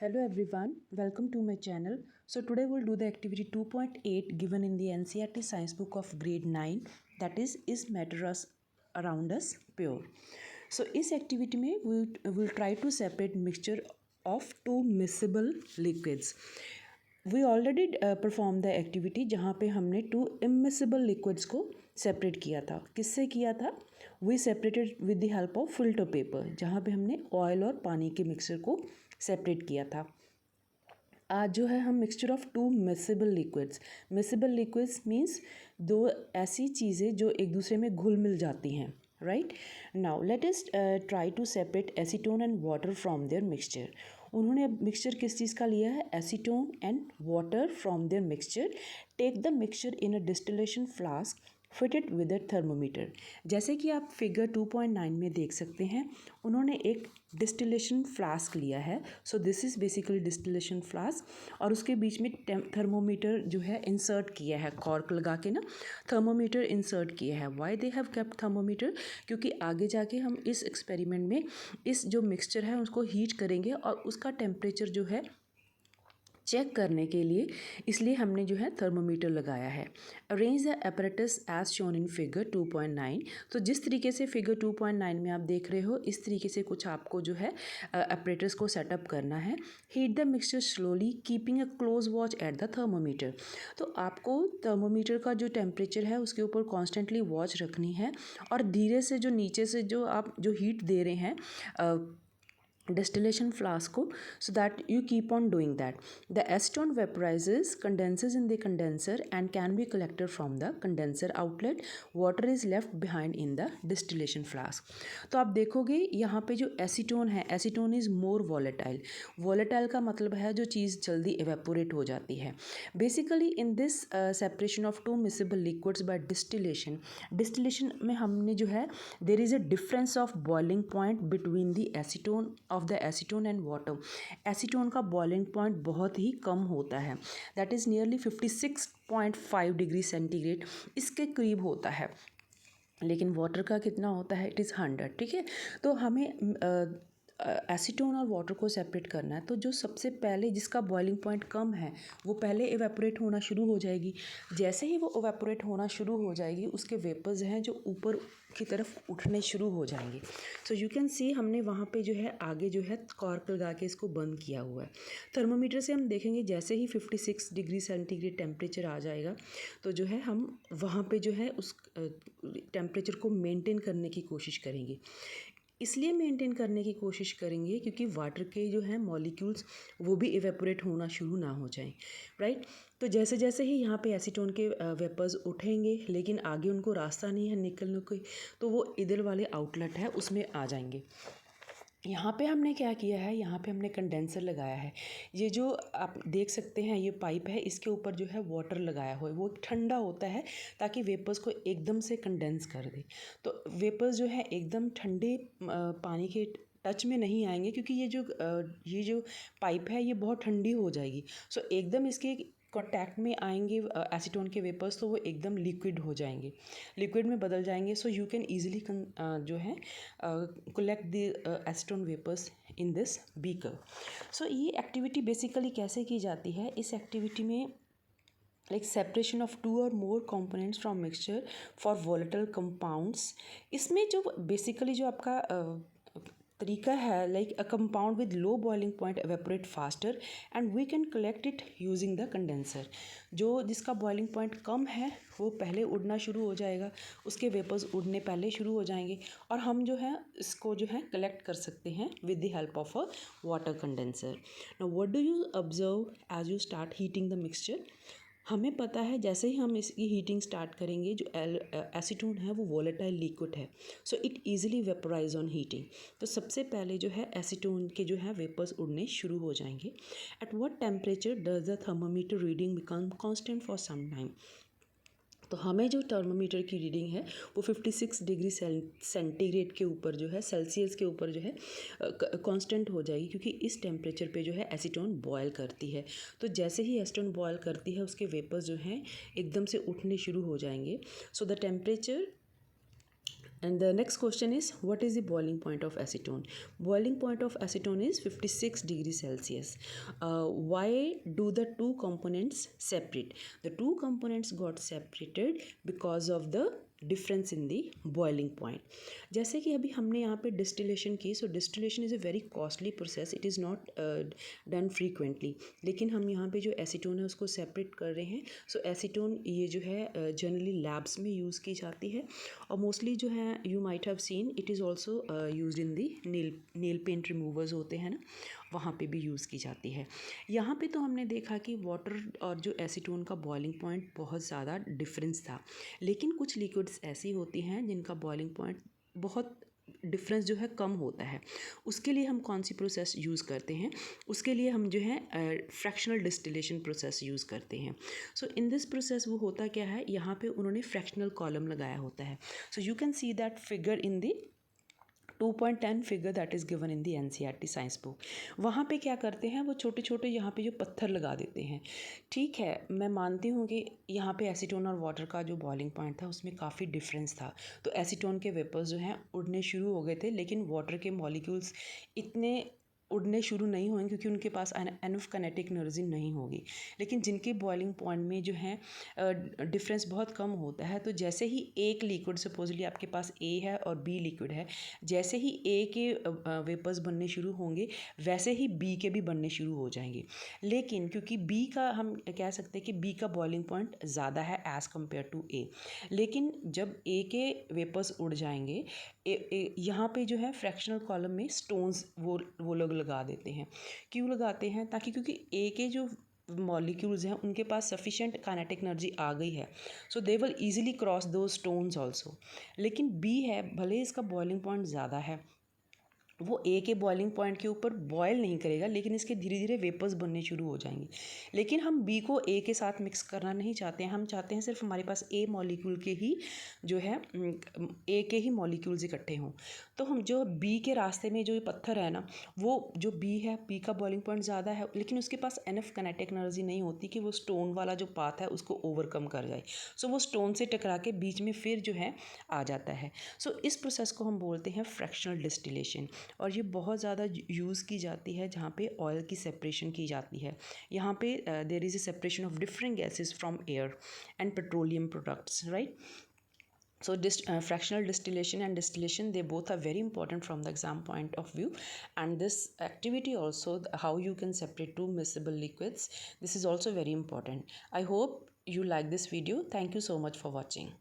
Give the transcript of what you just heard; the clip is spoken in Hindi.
Hello everyone, welcome to my channel. So today we'll do the activity 2.8 given in the NCERT Science book of grade 9, that is matter around us pure. So इस activity में we'll try to separate mixture of two miscible liquids. We already performed the activity जहाँ पे हमने two immiscible liquids को separate किया था. किससे किया था? We separated with the help of filter paper, जहाँ पे हमने oil और पानी के mixture को सेपरेट किया था. आज जो है हम mixture of two miscible liquids means दो ऐसी चीज़ें जो एक दूसरे में घुल मिल जाती हैं. Right now let us try to separate acetone and water from their mixture. उन्होंने अब मिक्सचर किस चीज़ का लिया है? Acetone and water from their mixture. Take the mixture in a distillation flask fitted with a thermometer. जैसे कि आप फिगर 2.9 में देख सकते हैं, उन्होंने एक डिस्टिलेशन फ्लास्क लिया है. So this is basically distillation flask और उसके बीच में थर्मोमीटर जो है इंसर्ट किया है, कॉर्क लगा के ना थर्मोमीटर इंसर्ट किया है. Why they have kept thermometer? क्योंकि आगे जाके हम इस एक्सपेरिमेंट में इस जो मिक्सचर है उसको हीट करेंगे और उसका टेम्परेचर जो है चेक करने के लिए इसलिए हमने जो है थर्मोमीटर लगाया है. Arrange the apparatus as shown in figure 2.9. तो जिस तरीके से फिगर 2.9 में आप देख रहे हो इस तरीके से कुछ आपको जो है apparatus को सेटअप करना है. Heat the mixture slowly keeping a close watch at the thermometer. तो आपको थर्मोमीटर का जो टेम्परेचर है उसके ऊपर कॉन्स्टेंटली वॉच रखनी है और धीरे से जो नीचे से जो आप जो हीट दे रहे हैं distillation flask को, so that you keep on doing that. The acetone vaporizes, condenses in the condenser and can be collected from the condenser outlet. Water is left behind in the distillation flask. तो आप देखोगे यहाँ पे जो एसीटोन है, acetone is more volatile. Volatile का मतलब है जो चीज़ जल्दी एवेपोरेट हो जाती है. Basically in this separation of two miscible liquids by distillation में हमने जो है there is a difference of boiling point between the acetone of the acetone and water. Acetone का बॉइलिंग पॉइंट बहुत ही कम होता है, that is nearly 56.5 degree centigrade इसके करीब होता है. लेकिन वाटर का कितना होता है? It is 100. ठीक है, तो हमें एसीटोन और वाटर को सेपरेट करना है. तो जो सबसे पहले जिसका बॉइलिंग पॉइंट कम है वो पहले इवेपोरेट होना शुरू हो जाएगी. जैसे ही वो इवेपोरेट होना शुरू हो जाएगी उसके वेपर्स हैं जो ऊपर की तरफ उठने शुरू हो जाएंगे. सो यू कैन सी हमने वहाँ पे जो है आगे जो है कॉर्क लगा के इसको बंद किया हुआ है. थर्मोमीटर से हम देखेंगे जैसे ही 56 डिग्री सेंटीग्रेड टेम्परेचर आ जाएगा तो जो है हम वहाँ पे जो है उस टेम्परेचर को मेंटेन करने की कोशिश करेंगे. इसलिए मेंटेन करने की कोशिश करेंगे क्योंकि वाटर के जो हैं मॉलिक्यूल्स वो भी इवेपोरेट होना शुरू ना हो जाएं. राइट, तो जैसे जैसे ही यहाँ पे एसीटोन के वेपर्स उठेंगे लेकिन आगे उनको रास्ता नहीं है निकलने को, तो वो इधर वाले आउटलेट है उसमें आ जाएंगे. यहाँ पे हमने क्या किया है, यहाँ पे हमने कंडेंसर लगाया है. ये जो आप देख सकते हैं ये पाइप है, इसके ऊपर जो है वाटर लगाया हुआ है, वो ठंडा होता है ताकि वेपर्स को एकदम से कंडेंस कर दे. तो वेपर्स जो है एकदम ठंडे पानी के टच में नहीं आएंगे क्योंकि ये जो पाइप है ये बहुत ठंडी हो जाएगी. सो एकदम इसके कॉन्टैक्ट में आएंगे एसीटोन के वेपर्स तो वो एकदम लिक्विड हो जाएंगे, लिक्विड में बदल जाएंगे. सो यू कैन ईजिली जो है collect the acetone vapours in this beaker. So ये एक्टिविटी बेसिकली कैसे की जाती है? इस एक्टिविटी में लाइक सेपरेशन ऑफ टू और more components from mixture for volatile compounds. इसमें जो बेसिकली जो आपका तरीका है like a compound with low boiling point evaporate faster and we can collect it using the condenser. जो जिसका बॉइलिंग पॉइंट कम है वो पहले उड़ना शुरू हो जाएगा, उसके वेपर्स उड़ने पहले शुरू हो जाएंगे और हम जो है इसको जो है कलेक्ट कर सकते हैं with the help of a water condenser. Now what do you observe as you start heating the mixture? हमें पता है जैसे ही हम इसकी हीटिंग स्टार्ट करेंगे जो एसीटोन है वो वोलेटाइल लिक्विड है, so it easily vaporise on heating. तो सबसे पहले जो है एसीटोन के जो है वेपर्स उड़ने शुरू हो जाएंगे. At what temperature does the thermometer reading become constant for some time? तो हमें जो थर्मोमीटर की रीडिंग है वो 56 डिग्री सेंटीग्रेड के ऊपर जो है सेल्सियस के ऊपर जो है कांस्टेंट हो जाएगी क्योंकि इस टेम्परेचर पे जो है एसीटोन बॉयल करती है. तो जैसे ही एसीटोन बॉयल करती है उसके वेपर्स जो हैं एकदम से उठने शुरू हो जाएंगे. So the temperature And the next question is, what is the boiling point of acetone? Boiling point of acetone is 56 degrees Celsius. Why do the two components separate? The two components got separated because of the difference in the boiling point. जैसे कि अभी हमने यहाँ पे डिस्टिलेशन की, so distillation is a very costly process, it is not done frequently. लेकिन हम यहाँ पे जो एसीटोन है उसको सेपरेट कर रहे हैं. सो एसीटोन ये जो है जनरली लैब्स में यूज़ की जाती है, और मोस्टली जो है you might have seen it is also use in the nail paint removers होते हैं ना, वहाँ पे भी यूज़ की जाती है. यहाँ पे तो हमने देखा कि वाटर और जो एसीटोन का बॉइलिंग पॉइंट बहुत ज़्यादा डिफरेंस था. लेकिन कुछ लिक्विड्स ऐसी होती हैं जिनका बॉइलिंग पॉइंट बहुत डिफरेंस जो है कम होता है. उसके लिए हम कौन सी प्रोसेस यूज़ करते हैं? उसके लिए हम जो है फ्रैक्शनल डिस्टिलेशन प्रोसेस यूज़ करते हैं. सो इन दिस प्रोसेस वो होता क्या है, यहाँ पे उन्होंने फ्रैक्शनल कॉलम लगाया होता है. So you can see that figure in the 2.10 figure that is given in the NCERT science book. वहाँ पे क्या करते हैं, वो छोटे छोटे यहाँ पे जो पत्थर लगा देते हैं. ठीक है, मैं मानती हूँ कि यहाँ पे एसीटोन और वाटर का जो बॉइलिंग पॉइंट था उसमें काफ़ी डिफरेंस था. तो एसीटोन के वेपर्स जो हैं उड़ने शुरू हो गए थे, लेकिन वाटर के मॉलिक्यूल्स इतने उड़ने शुरू नहीं होंगे क्योंकि उनके पास एनफ काइनेटिक एनर्जी नहीं होगी. लेकिन जिनके बॉइलिंग पॉइंट में जो है डिफरेंस बहुत कम होता है, तो जैसे ही एक लिक्विड, सपोजली आपके पास ए है और बी लिक्विड है, जैसे ही ए के वेपर्स बनने शुरू होंगे वैसे ही बी के भी बनने शुरू हो जाएंगे. लेकिन क्योंकि बी का, हम कह सकते हैं कि बी का बॉइलिंग पॉइंट ज़्यादा है एज़ कम्पेयर टू ए, लेकिन जब ए के वेपर्स उड़ जाएंगे, यहाँ पे जो है फ्रैक्शनल कॉलम में स्टोन्स वो लोग लगा देते हैं. क्यों लगाते हैं? ताकि क्योंकि ए के जो मॉलिक्यूल्स हैं उनके पास सफिशेंट काइनेटिक एनर्जी आ गई है, सो दे विल ईजिली क्रॉस दो स्टोन्स ऑल्सो. लेकिन बी है, भले इसका बॉइलिंग पॉइंट ज़्यादा है, वो ए के बॉइलिंग पॉइंट के ऊपर बॉयल नहीं करेगा, लेकिन इसके धीरे धीरे वेपर्स बनने शुरू हो जाएंगे. लेकिन हम बी को ए के साथ मिक्स करना नहीं चाहते हैं, हम चाहते हैं सिर्फ हमारे पास ए मॉलिक्यूल के ही जो है ए के ही मॉलिक्यूल्स इकट्ठे हों. तो हम जो बी के रास्ते में जो ये पत्थर है ना, वो जो बी है, बी का बॉइलिंग पॉइंट ज़्यादा है, लेकिन उसके पास एनफ काइनेटिक एनर्जी नहीं होती कि वो स्टोन वाला जो पाथ है उसको ओवरकम कर जाए. सो वो स्टोन से टकरा के बीच में फिर जो है आ जाता है. सो इस प्रोसेस को हम बोलते हैं फ्रैक्शनल डिस्टिलेशन, और ये बहुत ज़्यादा यूज़ की जाती है जहाँ पे ऑयल की सेपरेशन की जाती है. यहाँ पे there is a separation of different gases from air and petroleum products, right? So fractional distillation and distillation, they both are very important from the exam point of view. And this activity also, how you can separate two miscible liquids, this is also very important. I hope you like this video. Thank you so much for watching.